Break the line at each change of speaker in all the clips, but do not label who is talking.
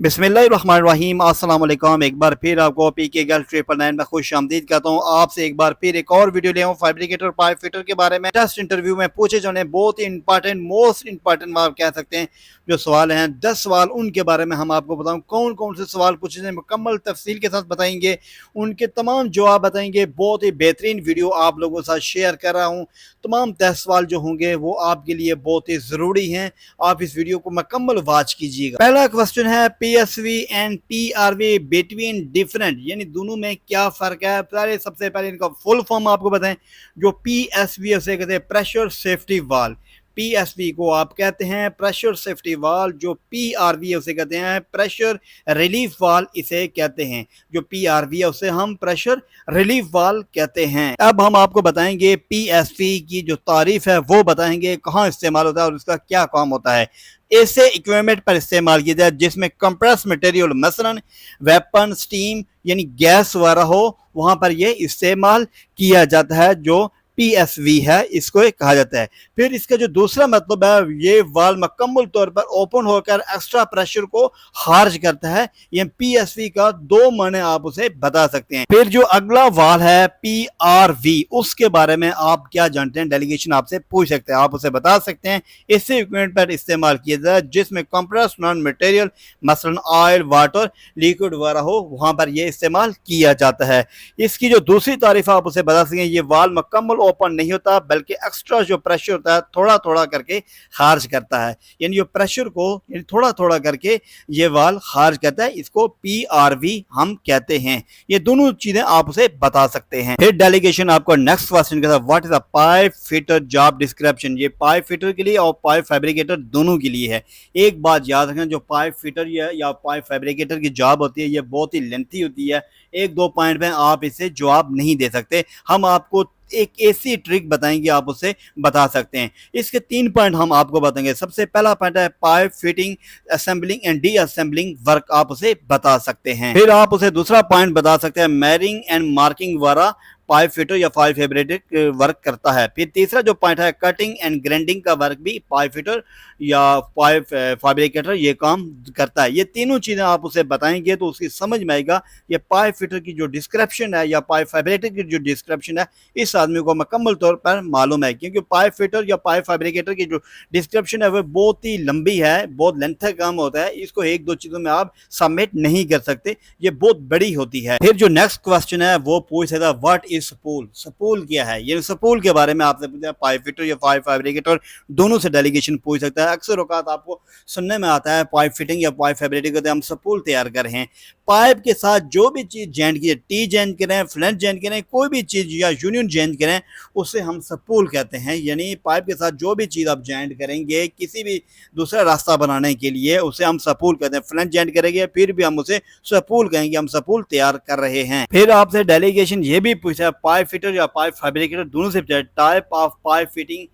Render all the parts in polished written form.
बिस्मिल्लाहिर्रहमानिर्रहीम। अस्सलाम वालेकुम। एक बार फिर आपको पीके गर्ल 999 में खुश आमदीद कहता हूँ। आपसे एक बार फिर एक और वीडियो ले आऊँ फैब्रिकेटर पाइप फिटर के बारे में। टेस्ट इंटरव्यू में पूछे जाने बहुत ही इंपॉर्टेंट मोस्ट इंपॉर्टेंट आप कह सकते हैं जो सवाल हैं 10 सवाल, उनके बारे में हम आपको बताऊँ कौन कौन से सवाल पूछे जाए मुकम्मल तफसील के साथ बताएंगे, उनके तमाम जवाब बताएंगे। बहुत ही बेहतरीन वीडियो आप लोगों के साथ शेयर कर रहा हूँ। तमाम 10 सवाल जो होंगे वो आपके लिए बहुत ही ज़रूरी हैं। आप इस वीडियो को मुकम्मल वॉच कीजिएगा। पहला क्वेश्चन है PSV and PRV between different, यानी दोनों में क्या फ़र्क है। पहले सबसे पहले इनका फुल फॉर्म आपको बताएं। जो PSV उसे कहते हैं प्रेशर सेफ्टी वाल्व। PSV को आप कहते हैं प्रेशर सेफ्टी वाल्व। जो PRV है उसे कहते हैं प्रेशर रिलीफ वाल्व इसे कहते हैं। जो PRV है उसे हम प्रेशर रिलीफ वाल्व कहते हैं। अब हम आपको बताएंगे PSV की जो तारीफ है वो बताएंगे, कहाँ इस्तेमाल होता है और उसका क्या काम होता है। ऐसे इक्विपमेंट पर इस्तेमाल किया जाए जिसमें कंप्रेस मटेरियल मसलन वेपन स्टीम यानी गैस वगैरह हो, वहां पर यह इस्तेमाल किया जाता है। जो PSV है इसको कहा जाता है। फिर इसका जो दूसरा मतलब है, ये वाल्व मुकम्मल तौर पर ओपन होकर एक्स्ट्रा प्रेशर को खारिज करता है। ये PSV का दो माने आप उसे बता सकते हैं। फिर जो अगला वाल्व है PRV, उसके बारे में आप क्या जानते हैं, डेलीगेशन आपसे पूछ सकते हैं, आप उसे बता सकते हैं। इससे इक्विपमेंट पर इस्तेमाल किया जाता है जिसमें कंप्रेस नॉन मटेरियल मसलन ऑयल वाटर लिक्विड वगैरह हो, वहां पर यह इस्तेमाल किया जाता है। इसकी जो दूसरी तारीफ आप उसे बता सकें, ये वाल्व मुकम्मल ओपन नहीं होता बल्कि एक्स्ट्रा जो प्रेशर होता है थोड़ा थोड़ा करके खारिज करता है। यानी जो प्रेशर को थोड़ा थोड़ा करके ये वाल्व खारिज करता है, इसको PRV हम कहते हैं। ये दोनों चीजें आप उसे बता सकते हैं। फिर डेलीगेशन आपको नेक्स्ट क्वेश्चन का था, what is a pipe fitter job description. ये पाइप फिटर के लिए और पाइप फैब्रिकेटर दोनों के लिए है। एक बात याद रखें, जो पाइप फिटर या पाइप फैब्रिकेटर की जॉब होती है ये बहुत ही लेंथी होती है। एक दो पॉइंट में आप इसे जवाब नहीं दे सकते। हम आपको एक ऐसी ट्रिक बताएंगे, आप उसे बता सकते हैं। इसके 3 पॉइंट हम आपको बताएंगे। सबसे पहला पॉइंट है pipe fitting assembling and D assembling work, आप उसे बता सकते हैं। फिर आप उसे दूसरा पॉइंट बता सकते हैं, मैरिंग एंड मार्किंग वाला पाइप फिटर या पाइप फैब्रिकेटर वर्क करता है। फिर तीसरा जो पॉइंट है कटिंग एंड ग्राइंडिंग का वर्क भी पाइप फिटर या पाइप फैब्रिकेटर ये काम करता है। ये तीनों चीज़ें आप उसे बताएंगे तो उसकी समझ में आएगा ये पाइप फिटर की जो डिस्क्रिप्शन है या पाइप फैब्रिकेटर की जो डिस्क्रिप्शन है इस आदमी को मुकम्मल तौर पर मालूम है। क्योंकि पाइप फिटर या पाइप फैब्रिकेटर की जो डिस्क्रिप्शन है वो बहुत ही लंबी है, बहुत लेंथ का काम होता है। इसको एक दो चीज़ों में आप सबमिट नहीं कर सकते, ये बहुत बड़ी होती है। फिर जो नेक्स्ट क्वेश्चन है वो पूछ सकता है व्हाट इज स्पूल। स्पूल क्या है, ये स्पूल के बारे में आपसे पूछा। पाइप फिटर या पाइप फैब्रिकेटर दोनों से डेलीगेशन पूछ सकता है। अक्सर औकात आपको सुनने में आता है पाइप फिटिंग या पाइप फैब्रिकेटर हम स्पूल तैयार कर रहे हैं। पाइप के साथ जो भी चीज़ जॉइंट की, टी जॉइंट करें, फ्लैंज जॉइंट करें, कोई भी चीज़ या यूनियन जॉइंट करें उसे हम स्पूल कहते हैं। यानी पाइप के साथ जो भी चीज़ आप जॉइंट करेंगे किसी भी दूसरा रास्ता बनाने के लिए उसे हम स्पूल कहते हैं। फ्लैंज जॉइंट करेंगे फिर भी हम उसे स्पूल कहेंगे, हम स्पूल तैयार कर रहे हैं। फिर आपसे डेलीगेशन ये भी पूछा पाइप फिटर या पाइप फैब्रिकेटर दोनों से type of pipe fitting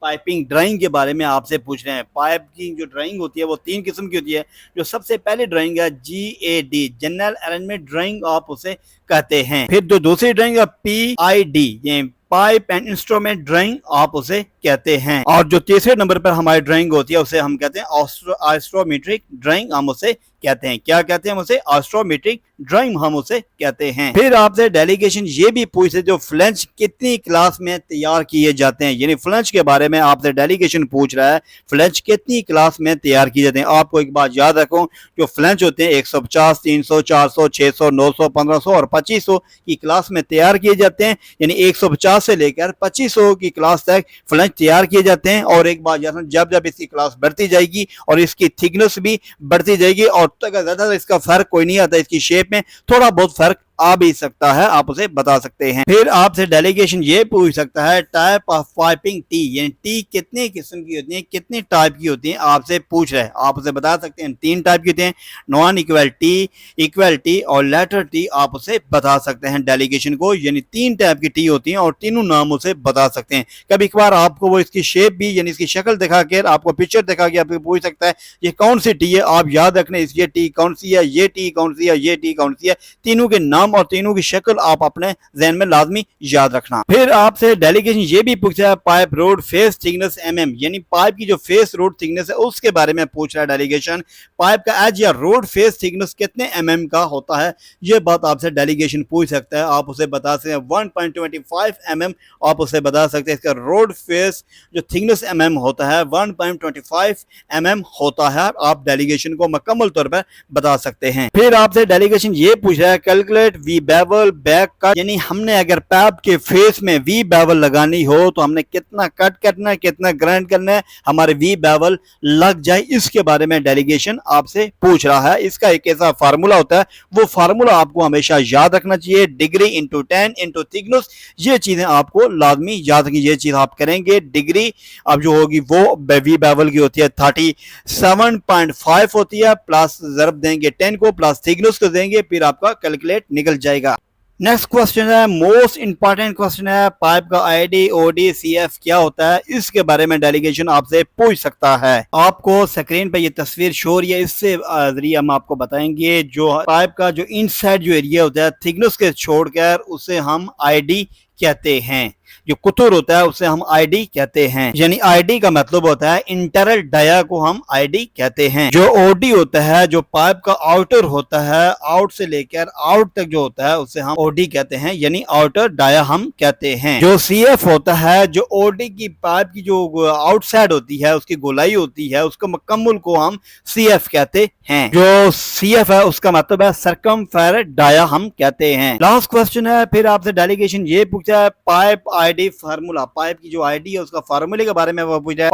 piping drawing के बारे में आपसे पूछ रहे हैं। पाइप की जो ड्राइंग होती है वो 3 किस्म की होती है। जो सबसे पहले ड्राइंग है GAD जनरल अरेंजमेंट ड्राइंग आप उसे कहते हैं। फिर जो दूसरी ड्राइंग है PID ये पाइप एंड इंस्ट्रूमेंट ड्राइंग आप उसे कहते हैं। और जो तीसरे नंबर पर हमारी ड्राइंग होती है उसे हम कहते हैं ऑस्ट्रोमेट्रिक ड्राइंग, हम उसे कहते हैं। क्या कहते हैं हम उसे? ऑस्ट्रोमेट्रिक ड्राइंग हम उसे कहते हैं। फिर आपसे डेलीगेशन ये भी पूछे जो फ्लैंज कितनी क्लास में तैयार किए जाते हैं। यानी फ्लैंज के बारे में आपसे डेलीगेशन पूछ रहा है फ्लैंज कितनी क्लास में तैयार किए जाते हैं। आपको एक बात याद रखो, जो फ्लैंज होते हैं 150, 300, 400, 600, 900, 1500 और 2500 की क्लास में तैयार किए जाते हैं। यानी 150 से लेकर 2500 की क्लास तक फ्लैंज तैयार किए जाते हैं। और एक बात याद, जब जब इसकी क्लास बढ़ती जाएगी और इसकी थिकनेस भी बढ़ती जाएगी और ज्यादा इसका फर्क कोई नहीं आता, इसकी शेप में थोड़ा बहुत फर्क आ भी सकता है, आप उसे बता सकते हैं। फिर आपसे डेलीगेशन ये पूछ सकता है टाइप ऑफ पाइपिंग टी, यानी टी कितने किस्म की होती है, कितने टाइप की होती है आपसे पूछ रहे हैं। आप उसे बता सकते हैं 3 टाइप की होती हैं, non equal T, equal T और लेटर टी, आप उसे बता सकते हैं डेलीगेशन को। यानी 3 टाइप की टी होती हैं और तीनों नाम उसे बता सकते हैं। कभी कभार आपको वो इसकी शेप भी यानी इसकी शक्ल दिखा के आपको पिक्चर दिखा के आपको पूछ सकता है ये कौन सी टी है। आप याद रखने ये टी कौन सी है, ये टी कौन सी है, ये टी कौन सी है, तीनों के नाम नाम और तीनों की शक्ल आप अपने जहन में लाजमी याद रखना। फिर आपसे डेलीगेशन ये भी पूछा है पाइप रोड फेस थिकनेस यानी पाइप की जो फेस रोड थिकनेस है उसके बारे में पूछ रहा है डेलीगेशन। पाइप का एज या रोड फेस थिकनेस कितने का होता है, ये बात आपसे डेलीगेशन पूछ सकता है। आप उसे बता सकते हैं 1.25 आप उसे बता सकते हैं। इसका रोड फेस जो थिकनेस होता है 1.25 होता है। आप डेलीगेशन को मुकम्मल तौर पर बता सकते हैं। फिर आपसे डेलीगेशन ये पूछ रहा है calculate we bevel back cut, यानी हमने अगर पाइप के फेस में वी बेवल लगानी हो तो हमने कितना कट करना है, कितना ग्राइंड करना है, हमारे वी बेवल लग जाए, इसके बारे में डेलीगेशन आपसे पूछ रहा है। इसका एक ऐसा फार्मूला होता है, वो फार्मूला आपको हमेशा याद रखना चाहिए, डिग्री इंटू 10 इंटू थिकनेस। ये चीजें आपको लाजमी याद रखनी, ये चीज आप करेंगे। डिग्री अब जो होगी वो वी बेवल की होती है 37.5 होती है, प्लस जरब देंगे 10 को, प्लस थिकनेस को देंगे, फिर आपका कैलकुलेट निकल जाएगा। नेक्स्ट क्वेश्चन है मोस्ट इंपॉर्टेंट क्वेश्चन है, पाइप का आईडी ओडी सीएफ क्या होता है, इसके बारे में डेलीगेशन आपसे पूछ सकता है। आपको स्क्रीन पे ये तस्वीर शो हो रही है, इससे जरिए हम आपको बताएंगे जो पाइप का जो इनसाइड जो एरिया होता है थिकनेस के छोड़कर उसे हम आईडी कहते हैं। जो कुतुर होता है उसे हम आईडी कहते हैं, यानी आईडी का मतलब होता है इंटरनल डाया को हम आईडी कहते हैं। जो ओडी होता है जो पाइप का आउटर होता है, आउट से लेकर आउट तक जो होता है उसे हम ओडी कहते हैं, यानी आउटर डाया हम कहते हैं। जो सीएफ होता है जो ओडी की पाइप की जो आउटसाइड होती है उसकी गोलाई होती है उसको मुकम्मल को हम सीएफ कहते हैं। जो सीएफ है उसका मतलब है सर्कमफेरेंस डाया हम कहते हैं। लास्ट क्वेश्चन है, फिर आपसे डेलीगेशन ये पूछा है पाइप आईडी फार्मूला, पाइप की जो आईडी है उसका फार्मूले के बारे में वो पूछा है।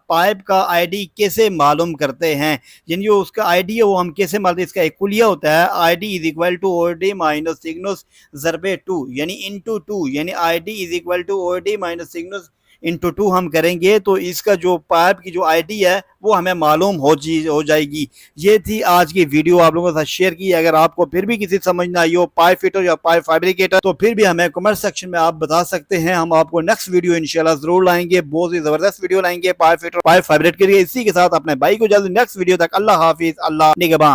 पाइप का आईडी कैसे मालूम करते हैं, यानी जो उसका आईडी है वो हम कैसे मालूम, इसका एक कुलिया होता है ID is equal to OD minus thickness ज़रबे 2 यानी इनटू 2, यानी ID is equal to OD minus thickness into 2 हम करेंगे तो इसका जो पाइप की जो आईडी है वो हमें मालूम हो जाएगी। ये थी आज की वीडियो, आप लोगों के साथ शेयर की। अगर आपको फिर भी किसी समझ ना आई हो पाइप फिटर या पाइप फैब्रिकेटर तो फिर भी हमें कमेंट सेक्शन में आप बता सकते हैं। हम आपको नेक्स्ट वीडियो इंशाल्लाह जरूर लाएंगे, बहुत ही जबरदस्त वीडियो लाएंगे पाइप फिटर पाइप फैब्रिकेटर के। इसी के साथ अपने भाई को जल्द नेक्स्ट वीडियो तक अल्लाह हाफिज, अल्लाह निगहबान।